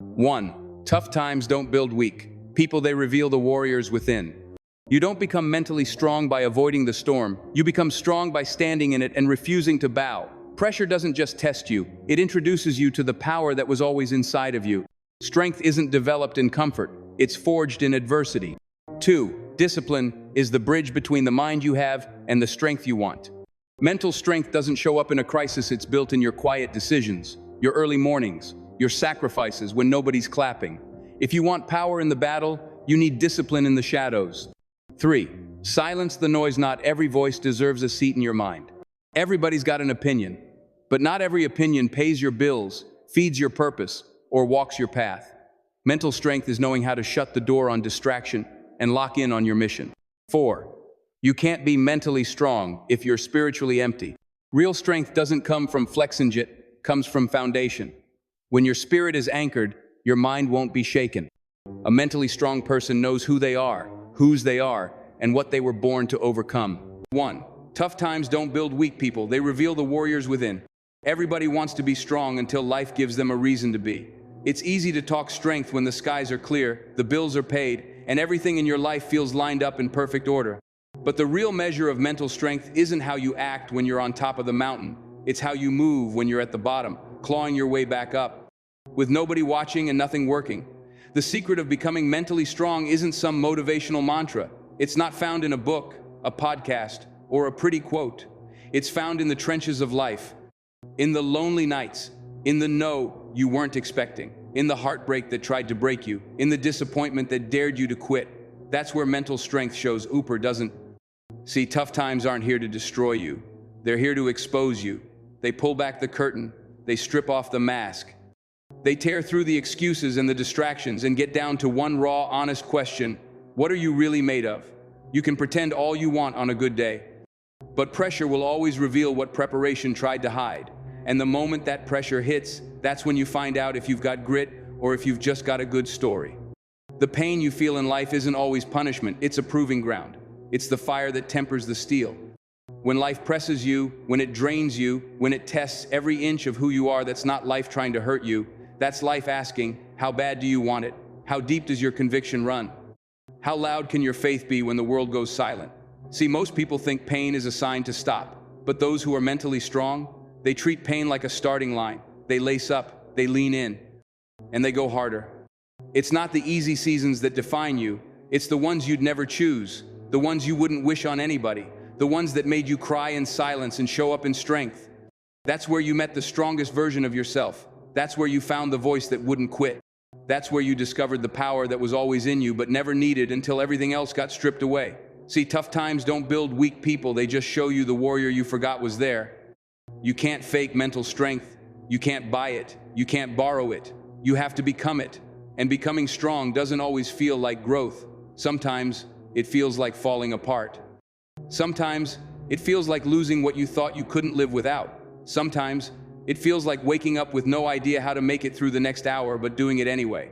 1. Tough times don't build weak people, they reveal the warriors within. You don't become mentally strong by avoiding the storm. You become strong by standing in it and refusing to bow. Pressure doesn't just test you, it introduces you to the power that was always inside of you. Strength isn't developed in comfort, it's forged in adversity. 2. Discipline is the bridge between the mind you have and the strength you want. Mental strength doesn't show up in a crisis, it's built in your quiet decisions, your early mornings, your sacrifices when nobody's clapping. If you want power in the battle, you need discipline in the shadows. 3. Silence the noise. Not every voice deserves a seat in your mind. Everybody's got an opinion, but not every opinion pays your bills, feeds your purpose, or walks your path. Mental strength is knowing how to shut the door on distraction and lock in on your mission. 4. You can't be mentally strong if you're spiritually empty. Real strength doesn't come from flexing, it comes from foundation. When your spirit is anchored, your mind won't be shaken. A mentally strong person knows who they are, whose they are, and what they were born to overcome. 1. Tough times don't build weak people, they reveal the warriors within. Everybody wants to be strong until life gives them a reason to be. It's easy to talk strength when the skies are clear, the bills are paid, and everything in your life feels lined up in perfect order. But the real measure of mental strength isn't how you act when you're on top of the mountain. It's how you move when you're at the bottom, clawing your way back up, with nobody watching and nothing working. The secret of becoming mentally strong isn't some motivational mantra. It's not found in a book, a podcast, or a pretty quote. It's found in the trenches of life, in the lonely nights, in the no you weren't expecting, in the heartbreak that tried to break you, in the disappointment that dared you to quit. That's where mental strength shows up or doesn't. See, tough times aren't here to destroy you. They're here to expose you. They pull back the curtain. They strip off the mask. They tear through the excuses and the distractions and get down to one raw, honest question. What are you really made of? You can pretend all you want on a good day, but pressure will always reveal what preparation tried to hide. And the moment that pressure hits, that's when you find out if you've got grit or if you've just got a good story. The pain you feel in life isn't always punishment, it's a proving ground. It's the fire that tempers the steel. When life presses you, when it drains you, when it tests every inch of who you are, that's not life trying to hurt you. That's life asking, how bad do you want it? How deep does your conviction run? How loud can your faith be when the world goes silent? See, most people think pain is a sign to stop, but those who are mentally strong, they treat pain like a starting line. They lace up, they lean in, and they go harder. It's not the easy seasons that define you, it's the ones you'd never choose, the ones you wouldn't wish on anybody, the ones that made you cry in silence and show up in strength. That's where you met the strongest version of yourself. That's where you found the voice that wouldn't quit. That's where you discovered the power that was always in you but never needed until everything else got stripped away. See, tough times don't build weak people, they just show you the warrior you forgot was there. You can't fake mental strength. You can't buy it. You can't borrow it. You have to become it. And becoming strong doesn't always feel like growth. Sometimes it feels like falling apart. Sometimes it feels like losing what you thought you couldn't live without. Sometimes it feels like waking up with no idea how to make it through the next hour, but doing it anyway.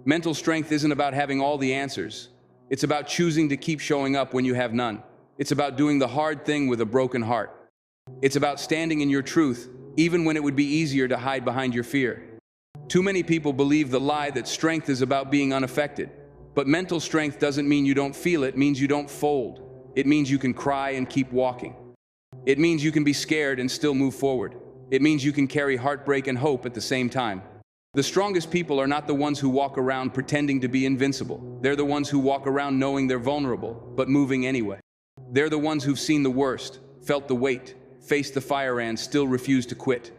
Mental strength isn't about having all the answers. It's about choosing to keep showing up when you have none. It's about doing the hard thing with a broken heart. It's about standing in your truth, even when it would be easier to hide behind your fear. Too many people believe the lie that strength is about being unaffected. But mental strength doesn't mean you don't feel it, it means you don't fold. It means you can cry and keep walking. It means you can be scared and still move forward. It means you can carry heartbreak and hope at the same time. The strongest people are not the ones who walk around pretending to be invincible. They're the ones who walk around knowing they're vulnerable, but moving anyway. They're the ones who've seen the worst, felt the weight, faced the fire and still refuse to quit.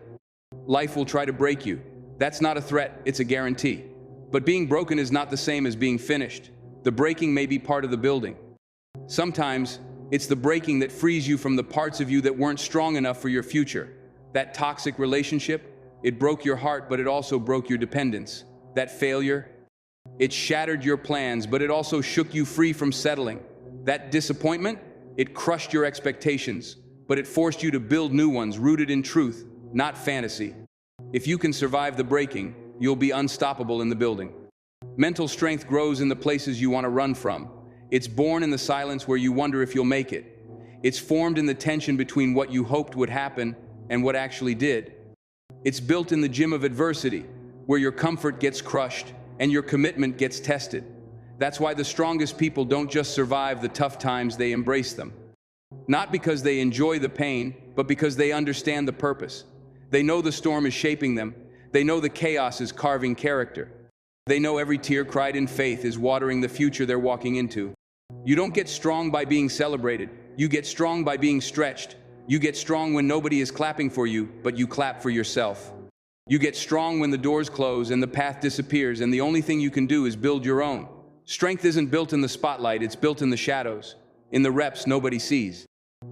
Life will try to break you. That's not a threat, it's a guarantee. But being broken is not the same as being finished. The breaking may be part of the building. Sometimes it's the breaking that frees you from the parts of you that weren't strong enough for your future. That toxic relationship, it broke your heart, but it also broke your dependence. That failure, it shattered your plans, but it also shook you free from settling. That disappointment, it crushed your expectations, but it forced you to build new ones rooted in truth, not fantasy. If you can survive the breaking, you'll be unstoppable in the building. Mental strength grows in the places you want to run from. It's born in the silence where you wonder if you'll make it. It's formed in the tension between what you hoped would happen and what actually did. It's built in the gym of adversity, where your comfort gets crushed and your commitment gets tested. That's why the strongest people don't just survive the tough times, they embrace them. Not because they enjoy the pain, but because they understand the purpose. They know the storm is shaping them. They know the chaos is carving character. They know every tear cried in faith is watering the future they're walking into. You don't get strong by being celebrated. You get strong by being stretched. You get strong when nobody is clapping for you, but you clap for yourself. You get strong when the doors close and the path disappears, and the only thing you can do is build your own. Strength isn't built in the spotlight, it's built in the shadows, in the reps nobody sees,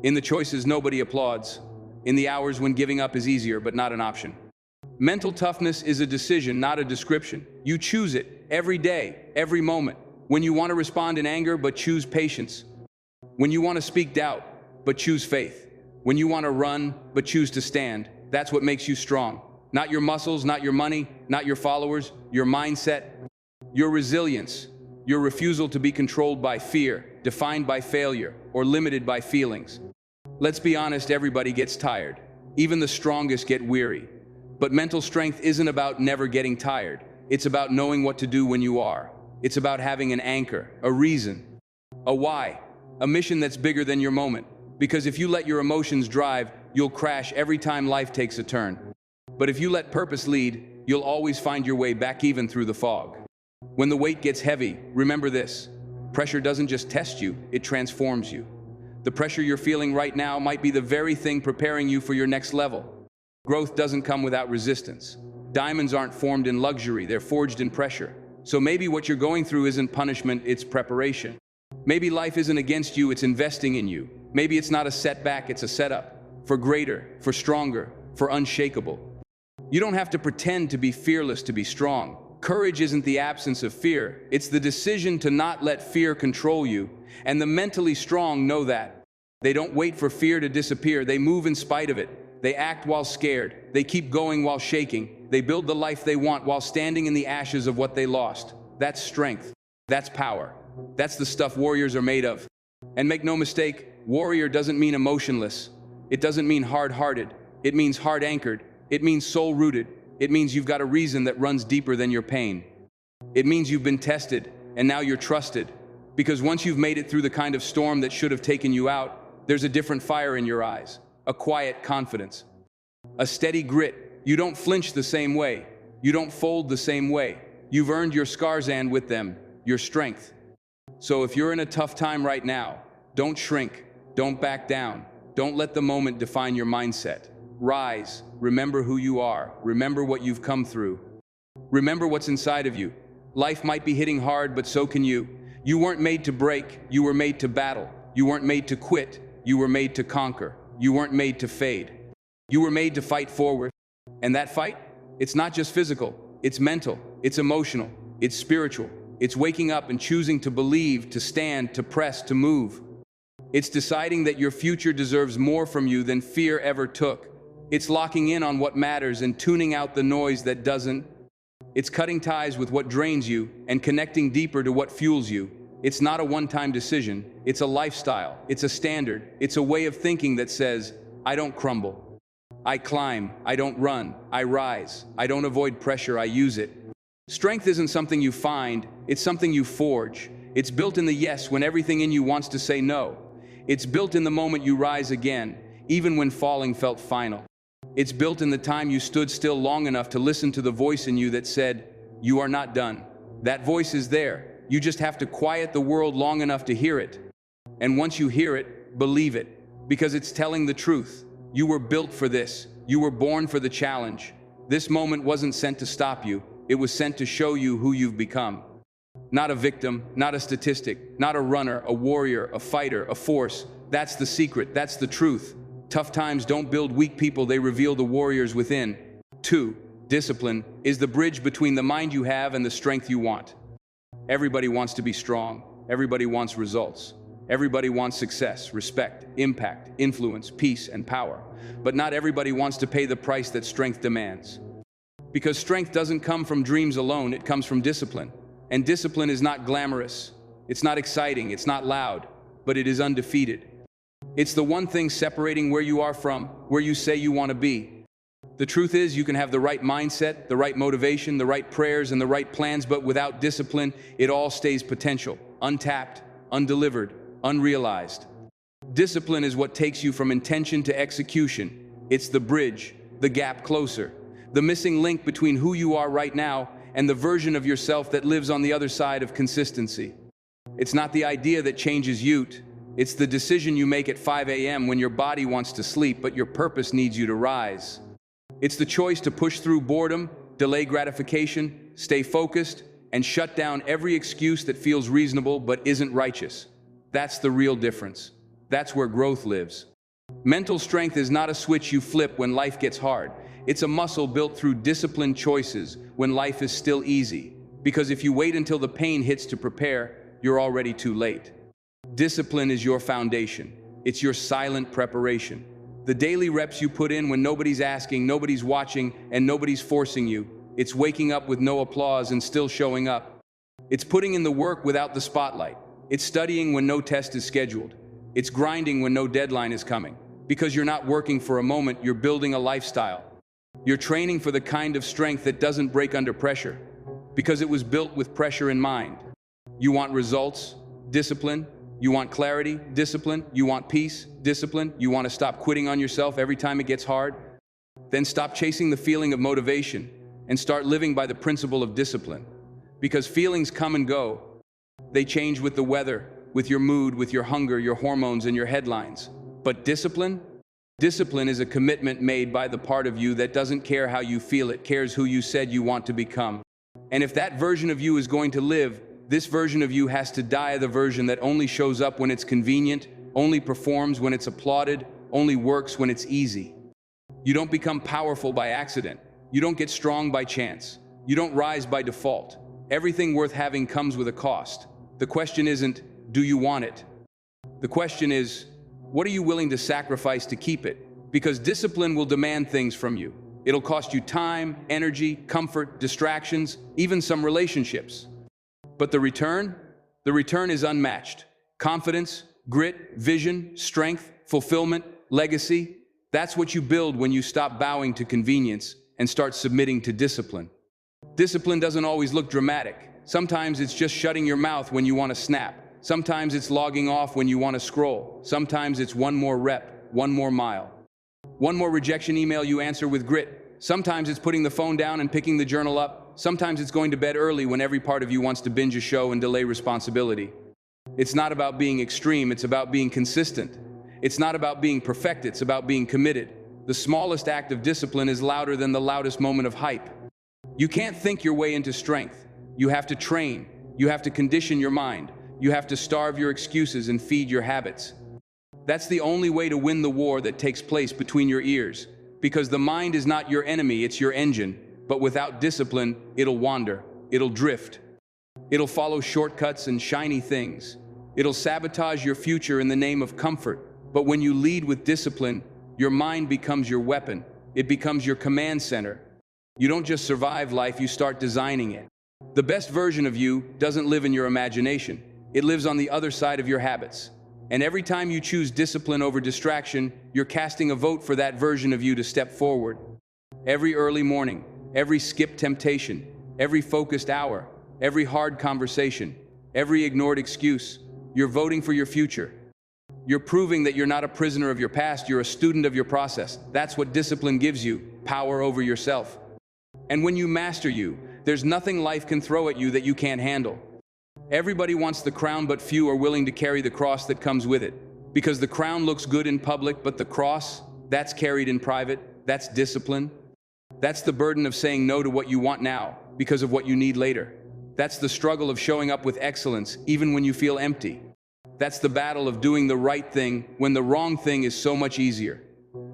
in the choices nobody applauds, in the hours when giving up is easier but not an option. Mental toughness is a decision, not a description. You choose it every day, every moment. When you want to respond in anger, but choose patience. When you want to speak doubt, but choose faith. When you want to run, but choose to stand. That's what makes you strong. Not your muscles, not your money, not your followers, your mindset, your resilience, your refusal to be controlled by fear, defined by failure, or limited by feelings. Let's be honest, everybody gets tired. Even the strongest get weary. But mental strength isn't about never getting tired. It's about knowing what to do when you are. It's about having an anchor, a reason, a why, a mission that's bigger than your moment. Because if you let your emotions drive, you'll crash every time life takes a turn. But if you let purpose lead, you'll always find your way back even through the fog. When the weight gets heavy, remember this. Pressure doesn't just test you, it transforms you. The pressure you're feeling right now might be the very thing preparing you for your next level. Growth doesn't come without resistance. Diamonds aren't formed in luxury, they're forged in pressure. So maybe what you're going through isn't punishment, it's preparation. Maybe life isn't against you, it's investing in you. Maybe it's not a setback, it's a setup. For greater, for stronger, for unshakable. You don't have to pretend to be fearless to be strong. Courage isn't the absence of fear, it's the decision to not let fear control you. And the mentally strong know that. They don't wait for fear to disappear, they move in spite of it. They act while scared, they keep going while shaking. They build the life they want while standing in the ashes of what they lost. That's strength, that's power. That's the stuff warriors are made of. And make no mistake, warrior doesn't mean emotionless. It doesn't mean hard-hearted. It means hard-anchored. It means soul-rooted. It means you've got a reason that runs deeper than your pain. It means you've been tested, and now you're trusted. Because once you've made it through the kind of storm that should have taken you out, there's a different fire in your eyes, a quiet confidence, a steady grit. You don't flinch the same way. You don't fold the same way. You've earned your scars and with them, your strength. So if you're in a tough time right now, don't shrink, don't back down, don't let the moment define your mindset. Rise, remember who you are, remember what you've come through. Remember what's inside of you. Life might be hitting hard, but so can you. You weren't made to break, you were made to battle. You weren't made to quit, you were made to conquer. You weren't made to fade. You were made to fight forward. And that fight, it's not just physical, it's mental, it's emotional, it's spiritual. It's waking up and choosing to believe, to stand, to press, to move. It's deciding that your future deserves more from you than fear ever took. It's locking in on what matters and tuning out the noise that doesn't. It's cutting ties with what drains you and connecting deeper to what fuels you. It's not a one-time decision, it's a lifestyle, it's a standard, it's a way of thinking that says, I don't crumble. I climb, I don't run, I rise, I don't avoid pressure, I use it. Strength isn't something you find, it's something you forge. It's built in the yes when everything in you wants to say no. It's built in the moment you rise again, even when falling felt final. It's built in the time you stood still long enough to listen to the voice in you that said, you are not done. That voice is there. You just have to quiet the world long enough to hear it. And once you hear it, believe it, because it's telling the truth. You were built for this. You were born for the challenge. This moment wasn't sent to stop you. It was sent to show you who you've become. Not a victim, not a statistic, not a runner, a warrior, a fighter, a force. That's the secret, that's the truth. Tough times don't build weak people, they reveal the warriors within. 2. Discipline is the bridge between the mind you have and the strength you want. Everybody wants to be strong. Everybody wants results. Everybody wants success, respect, impact, influence, peace, and power. But not everybody wants to pay the price that strength demands. Because strength doesn't come from dreams alone, it comes from discipline. And discipline is not glamorous, it's not exciting, it's not loud, but it is undefeated. It's the one thing separating where you are from where you say you want to be. The truth is, you can have the right mindset, the right motivation, the right prayers, and the right plans, but without discipline, it all stays potential, untapped, undelivered, unrealized. Discipline is what takes you from intention to execution. It's the bridge, the gap closer, the missing link between who you are right now and the version of yourself that lives on the other side of consistency. It's not the idea that changes you. It's the decision you make at 5 a.m. when your body wants to sleep, but your purpose needs you to rise. It's the choice to push through boredom, delay gratification, stay focused, and shut down every excuse that feels reasonable but isn't righteous. That's the real difference. That's where growth lives. Mental strength is not a switch you flip when life gets hard. It's a muscle built through disciplined choices when life is still easy. Because if you wait until the pain hits to prepare, you're already too late. Discipline is your foundation. It's your silent preparation. The daily reps you put in when nobody's asking, nobody's watching, and nobody's forcing you. It's waking up with no applause and still showing up. It's putting in the work without the spotlight. It's studying when no test is scheduled. It's grinding when no deadline is coming. Because you're not working for a moment, you're building a lifestyle. You're training for the kind of strength that doesn't break under pressure. Because it was built with pressure in mind. You want results? Discipline. You want clarity? Discipline. You want peace? Discipline. You want to stop quitting on yourself every time it gets hard? Then stop chasing the feeling of motivation and start living by the principle of discipline. Because feelings come and go. They change with the weather, with your mood, with your hunger, your hormones, and your headlines. But discipline? Discipline is a commitment made by the part of you that doesn't care how you feel, it cares who you said you want to become. And if that version of you is going to live, this version of you has to die the version that only shows up when it's convenient, only performs when it's applauded, only works when it's easy. You don't become powerful by accident. You don't get strong by chance. You don't rise by default. Everything worth having comes with a cost. The question isn't, do you want it? The question is, what are you willing to sacrifice to keep it? Because discipline will demand things from you. It'll cost you time, energy, comfort, distractions, even some relationships. But the return? The return is unmatched. Confidence, grit, vision, strength, fulfillment, legacy. That's what you build when you stop bowing to convenience and start submitting to discipline. Discipline doesn't always look dramatic. Sometimes it's just shutting your mouth when you want to snap. Sometimes it's logging off when you want to scroll. Sometimes it's one more rep, one more mile. One more rejection email you answer with grit. Sometimes it's putting the phone down and picking the journal up. Sometimes it's going to bed early when every part of you wants to binge a show and delay responsibility. It's not about being extreme, it's about being consistent. It's not about being perfect, it's about being committed. The smallest act of discipline is louder than the loudest moment of hype. You can't think your way into strength. You have to train. You have to condition your mind. You have to starve your excuses and feed your habits. That's the only way to win the war that takes place between your ears. Because the mind is not your enemy, it's your engine. But without discipline, it'll wander, it'll drift. It'll follow shortcuts and shiny things. It'll sabotage your future in the name of comfort. But when you lead with discipline, your mind becomes your weapon. It becomes your command center. You don't just survive life, you start designing it. The best version of you doesn't live in your imagination. It lives on the other side of your habits. And every time you choose discipline over distraction, you're casting a vote for that version of you to step forward. Every early morning, every skipped temptation, every focused hour, every hard conversation, every ignored excuse, you're voting for your future. You're proving that you're not a prisoner of your past, you're a student of your process. That's what discipline gives you, power over yourself. And when you master you, there's nothing life can throw at you that you can't handle. Everybody wants the crown, but few are willing to carry the cross that comes with it. Because the crown looks good in public, but the cross, that's carried in private, that's discipline. That's the burden of saying no to what you want now, because of what you need later. That's the struggle of showing up with excellence, even when you feel empty. That's the battle of doing the right thing when the wrong thing is so much easier.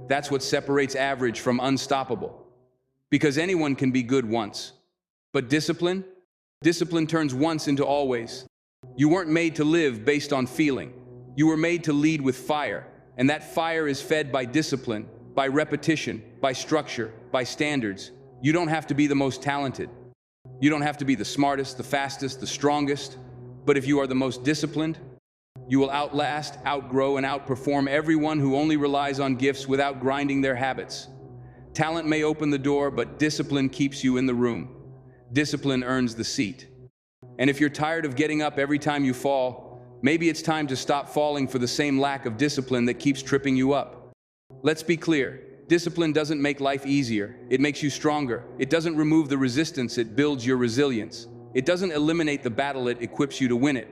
That's what separates average from unstoppable. Because anyone can be good once. But discipline? Discipline turns once into always. You weren't made to live based on feeling. You were made to lead with fire. And that fire is fed by discipline, by repetition, by structure, by standards. You don't have to be the most talented. You don't have to be the smartest, the fastest, the strongest. But if you are the most disciplined, you will outlast, outgrow, and outperform everyone who only relies on gifts without grinding their habits. Talent may open the door, but discipline keeps you in the room. Discipline earns the seat. And if you're tired of getting up every time you fall, maybe it's time to stop falling for the same lack of discipline that keeps tripping you up. Let's be clear. Discipline doesn't make life easier. It makes you stronger. It doesn't remove the resistance. It builds your resilience. It doesn't eliminate the battle. It equips you to win it.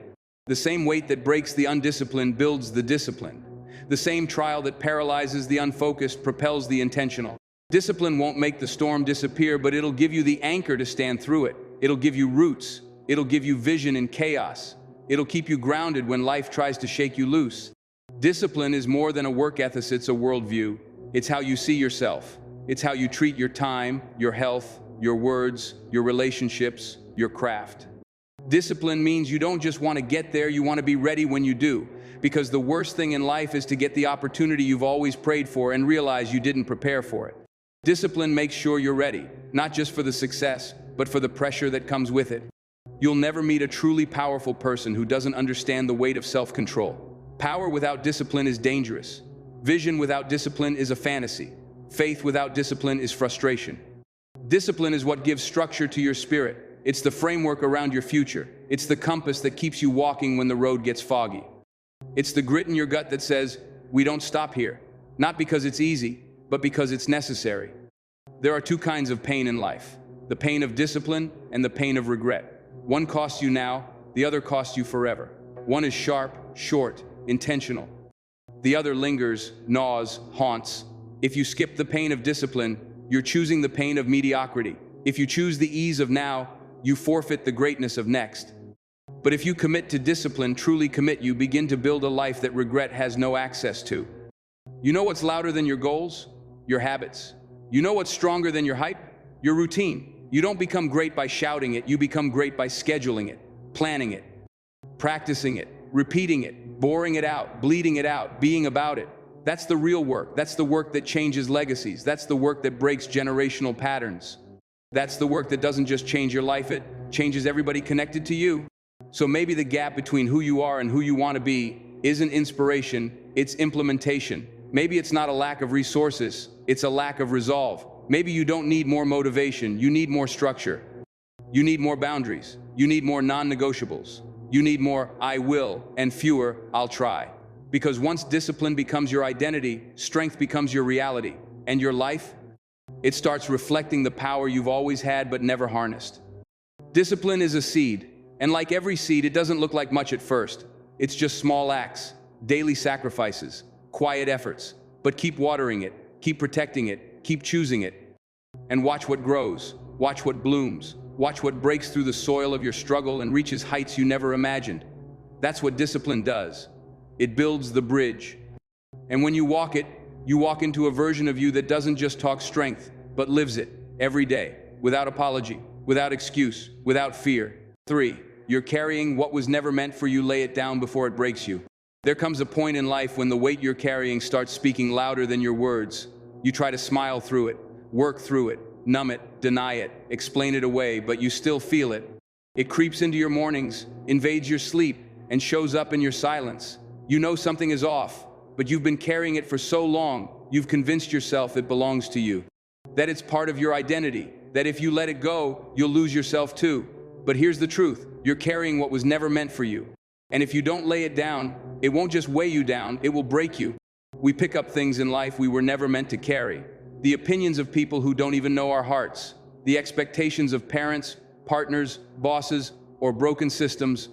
The same weight that breaks the undisciplined builds the disciplined. The same trial that paralyzes the unfocused propels the intentional. Discipline won't make the storm disappear, but it'll give you the anchor to stand through it. It'll give you roots. It'll give you vision in chaos. It'll keep you grounded when life tries to shake you loose. Discipline is more than a work ethic. It's a worldview. It's how you see yourself. It's how you treat your time, your health, your words, your relationships, your craft. Discipline means you don't just want to get there, you want to be ready when you do. Because the worst thing in life is to get the opportunity you've always prayed for and realize you didn't prepare for it. Discipline makes sure you're ready, not just for the success, but for the pressure that comes with it. You'll never meet a truly powerful person who doesn't understand the weight of self-control. Power without discipline is dangerous. Vision without discipline is a fantasy. Faith without discipline is frustration. Discipline is what gives structure to your spirit. It's the framework around your future. It's the compass that keeps you walking when the road gets foggy. It's the grit in your gut that says, we don't stop here. Not because it's easy, but because it's necessary. There are two kinds of pain in life. The pain of discipline and the pain of regret. One costs you now, the other costs you forever. One is sharp, short, intentional. The other lingers, gnaws, haunts. If you skip the pain of discipline, you're choosing the pain of mediocrity. If you choose the ease of now, you forfeit the greatness of next. But if you commit to discipline, truly commit, you begin to build a life that regret has no access to. You know what's louder than your goals? Your habits. You know what's stronger than your hype? Your routine. You don't become great by shouting it, you become great by scheduling it, planning it, practicing it, repeating it, boring it out, bleeding it out, being about it. That's the real work. That's the work that changes legacies. That's the work that breaks generational patterns. That's the work that doesn't just change your life, it changes everybody connected to you. So maybe the gap between who you are and who you want to be isn't inspiration, it's implementation. Maybe it's not a lack of resources, it's a lack of resolve. Maybe you don't need more motivation, you need more structure. You need more boundaries. You need more non-negotiables. You need more I will and fewer I'll try. Because once discipline becomes your identity, strength becomes your reality. And your life? It starts reflecting the power you've always had but never harnessed. Discipline is a seed. And like every seed, it doesn't look like much at first. It's just small acts, daily sacrifices, quiet efforts. But keep watering it, keep protecting it, keep choosing it. And watch what grows, watch what blooms, watch what breaks through the soil of your struggle and reaches heights you never imagined. That's what discipline does. It builds the bridge. And when you walk it, you walk into a version of you that doesn't just talk strength, but lives it every day, without apology, without excuse, without fear. 3. You're carrying what was never meant for you. Lay it down before it breaks you. There comes a point in life when the weight you're carrying starts speaking louder than your words. You try to smile through it, work through it, numb it, deny it, explain it away, but you still feel it. It creeps into your mornings, invades your sleep, and shows up in your silence. You know something is off, but you've been carrying it for so long, you've convinced yourself it belongs to you. That it's part of your identity, that if you let it go, you'll lose yourself too. But here's the truth, you're carrying what was never meant for you. And if you don't lay it down, it won't just weigh you down, it will break you. We pick up things in life we were never meant to carry. The opinions of people who don't even know our hearts. The expectations of parents, partners, bosses, or broken systems.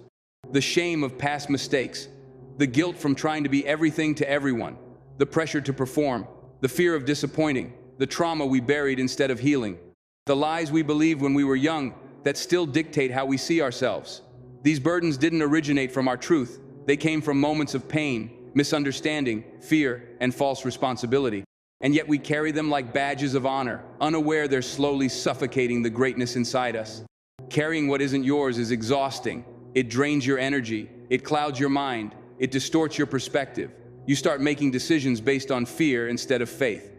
The shame of past mistakes. The guilt from trying to be everything to everyone. The pressure to perform. The fear of disappointing. The trauma we buried instead of healing. The lies we believed when we were young that still dictate how we see ourselves. These burdens didn't originate from our truth. They came from moments of pain, misunderstanding, fear, and false responsibility. And yet we carry them like badges of honor, unaware they're slowly suffocating the greatness inside us. Carrying what isn't yours is exhausting. It drains your energy. It clouds your mind. It distorts your perspective. You start making decisions based on fear instead of faith.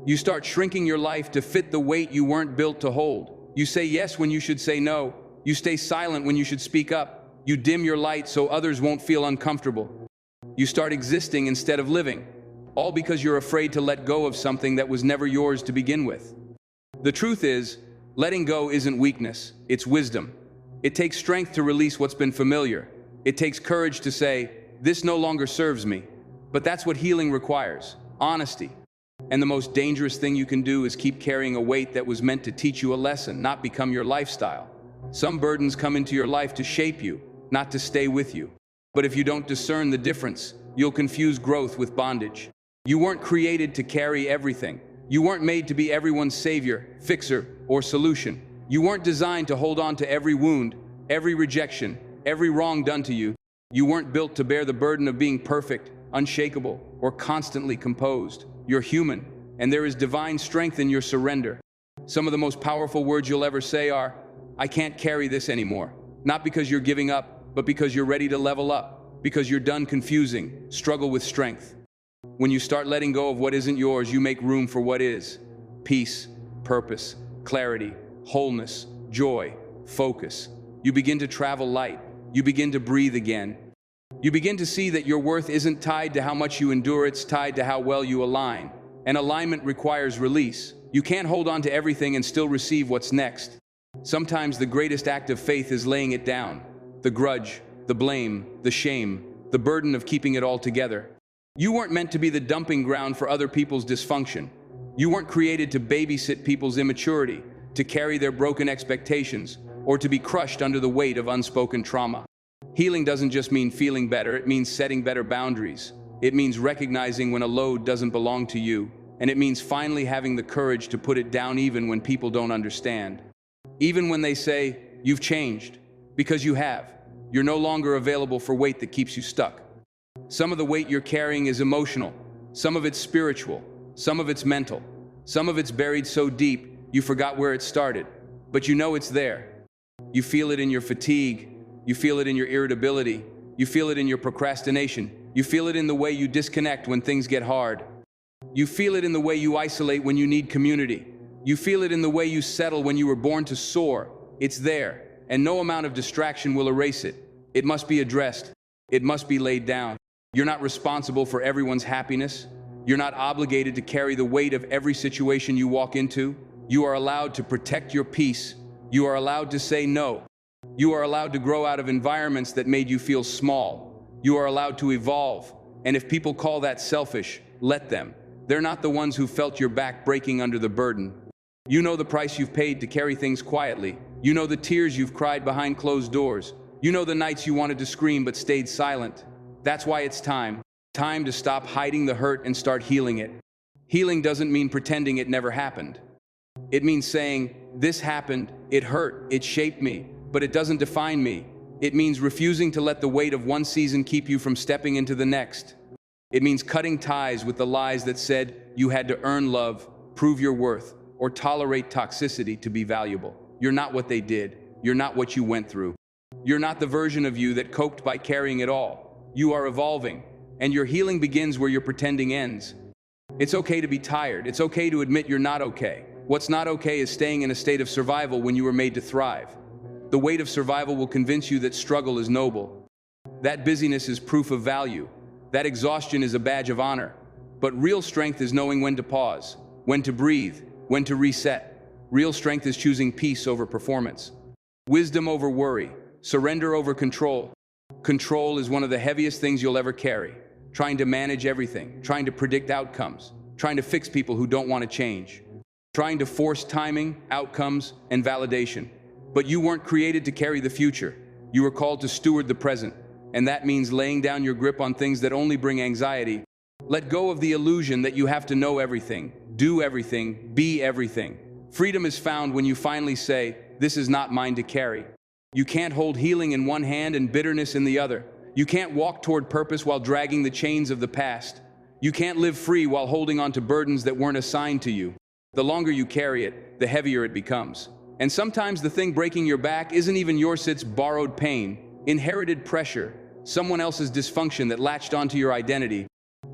You start shrinking your life to fit the weight you weren't built to hold. You say yes when you should say no. You stay silent when you should speak up. You dim your light so others won't feel uncomfortable. You start existing instead of living. all because you're afraid to let go of something that was never yours to begin with. The truth is, letting go isn't weakness, it's wisdom. It takes strength to release what's been familiar. It takes courage to say, this no longer serves me. But that's what healing requires, honesty. And the most dangerous thing you can do is keep carrying a weight that was meant to teach you a lesson, not become your lifestyle. Some burdens come into your life to shape you, not to stay with you. But if you don't discern the difference, you'll confuse growth with bondage. You weren't created to carry everything. You weren't made to be everyone's savior, fixer, or solution. You weren't designed to hold on to every wound, every rejection, every wrong done to you. You weren't built to bear the burden of being perfect, unshakable, or constantly composed. You're human, and there is divine strength in your surrender. Some of the most powerful words you'll ever say are, I can't carry this anymore. Not because you're giving up, but because you're ready to level up, because you're done confusing, struggle with strength. When you start letting go of what isn't yours, you make room for what is. Peace, purpose, clarity, wholeness, joy, focus. You begin to travel light. You begin to breathe again. You begin to see that your worth isn't tied to how much you endure, it's tied to how well you align. And alignment requires release. You can't hold on to everything and still receive what's next. Sometimes the greatest act of faith is laying it down. The grudge, the blame, the shame, the burden of keeping it all together. You weren't meant to be the dumping ground for other people's dysfunction. You weren't created to babysit people's immaturity, to carry their broken expectations, or to be crushed under the weight of unspoken trauma. Healing doesn't just mean feeling better, it means setting better boundaries. It means recognizing when a load doesn't belong to you, and it means finally having the courage to put it down even when people don't understand. Even when they say, you've changed, because you have. You're no longer available for weight that keeps you stuck. Some of the weight you're carrying is emotional, some of it's spiritual, some of it's mental, some of it's buried so deep you forgot where it started, but you know it's there. You feel it in your fatigue, you feel it in your irritability, you feel it in your procrastination, you feel it in the way you disconnect when things get hard. You feel it in the way you isolate when you need community. You feel it in the way you settle when you were born to soar. It's there, and no amount of distraction will erase it. It must be addressed. It must be laid down. You're not responsible for everyone's happiness. You're not obligated to carry the weight of every situation you walk into. You are allowed to protect your peace. You are allowed to say no. You are allowed to grow out of environments that made you feel small. You are allowed to evolve. And if people call that selfish, let them. They're not the ones who felt your back breaking under the burden. You know the price you've paid to carry things quietly. You know the tears you've cried behind closed doors. You know the nights you wanted to scream but stayed silent. That's why it's time to stop hiding the hurt and start healing it. Healing doesn't mean pretending it never happened. It means saying, this happened, it hurt, it shaped me, but it doesn't define me. It means refusing to let the weight of one season keep you from stepping into the next. It means cutting ties with the lies that said you had to earn love, prove your worth, or tolerate toxicity to be valuable. You're not what they did. You're not what you went through. You're not the version of you that coped by carrying it all. You are evolving, and your healing begins where your pretending ends. It's okay to be tired. It's okay to admit you're not okay. What's not okay is staying in a state of survival when you were made to thrive. The weight of survival will convince you that struggle is noble. That busyness is proof of value. That exhaustion is a badge of honor. But real strength is knowing when to pause, when to breathe, when to reset. Real strength is choosing peace over performance. Wisdom over worry. Surrender over control. Control is one of the heaviest things you'll ever carry. Trying to manage everything, trying to predict outcomes, trying to fix people who don't want to change, trying to force timing, outcomes, and validation. But you weren't created to carry the future. You were called to steward the present, and that means laying down your grip on things that only bring anxiety. Let go of the illusion that you have to know everything, do everything, be everything. Freedom is found when you finally say, this is not mine to carry. You can't hold healing in one hand and bitterness in the other. You can't walk toward purpose while dragging the chains of the past. You can't live free while holding on to burdens that weren't assigned to you. The longer you carry it, the heavier it becomes. And sometimes the thing breaking your back isn't even yours, it's borrowed pain, inherited pressure, someone else's dysfunction that latched onto your identity.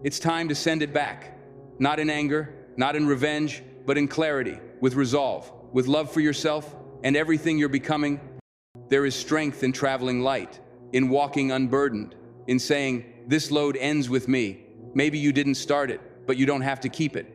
It's time to send it back. Not in anger, not in revenge, but in clarity, with resolve, with love for yourself and everything you're becoming. There is strength in traveling light, in walking unburdened, in saying, this load ends with me. Maybe you didn't start it. but you don't have to keep it.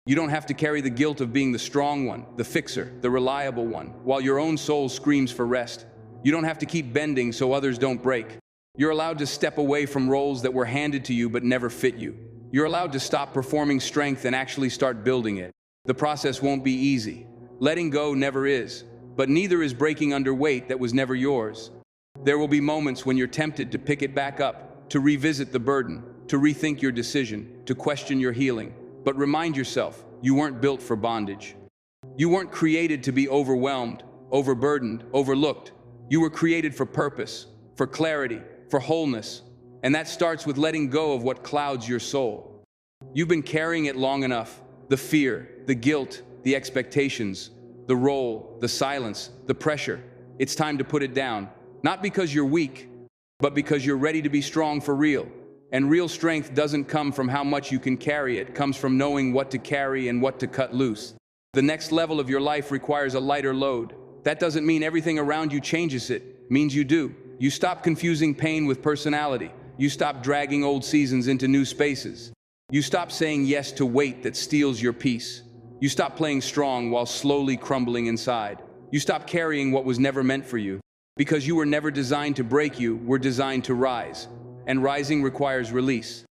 You don't have to carry the guilt of being the strong one, the fixer, the reliable one, while your own soul screams for rest. You don't have to keep bending so others don't break. You're allowed to step away from roles that were handed to you but never fit you. You're allowed to stop performing strength and actually start building it. The process won't be easy. Letting go never is, but neither is breaking under weight that was never yours. There will be moments when you're tempted to pick it back up, to revisit the burden, to rethink your decision, to question your healing. But remind yourself, you weren't built for bondage. You weren't created to be overwhelmed, overburdened, overlooked. You were created for purpose, for clarity, for wholeness. And that starts with letting go of what clouds your soul. You've been carrying it long enough. The fear, the guilt, the expectations, the role, the silence, the pressure. It's time to put it down. Not because you're weak, but because you're ready to be strong for real. And real strength doesn't come from how much you can carry. It comes from knowing what to carry and what to cut loose. The next level of your life requires a lighter load. That doesn't mean everything around you changes it. It means you do. You stop confusing pain with personality. You stop dragging old seasons into new spaces. You stop saying yes to weight that steals your peace. You stop playing strong while slowly crumbling inside. You stop carrying what was never meant for you. Because you were never designed to break, you were designed to rise. And rising requires release.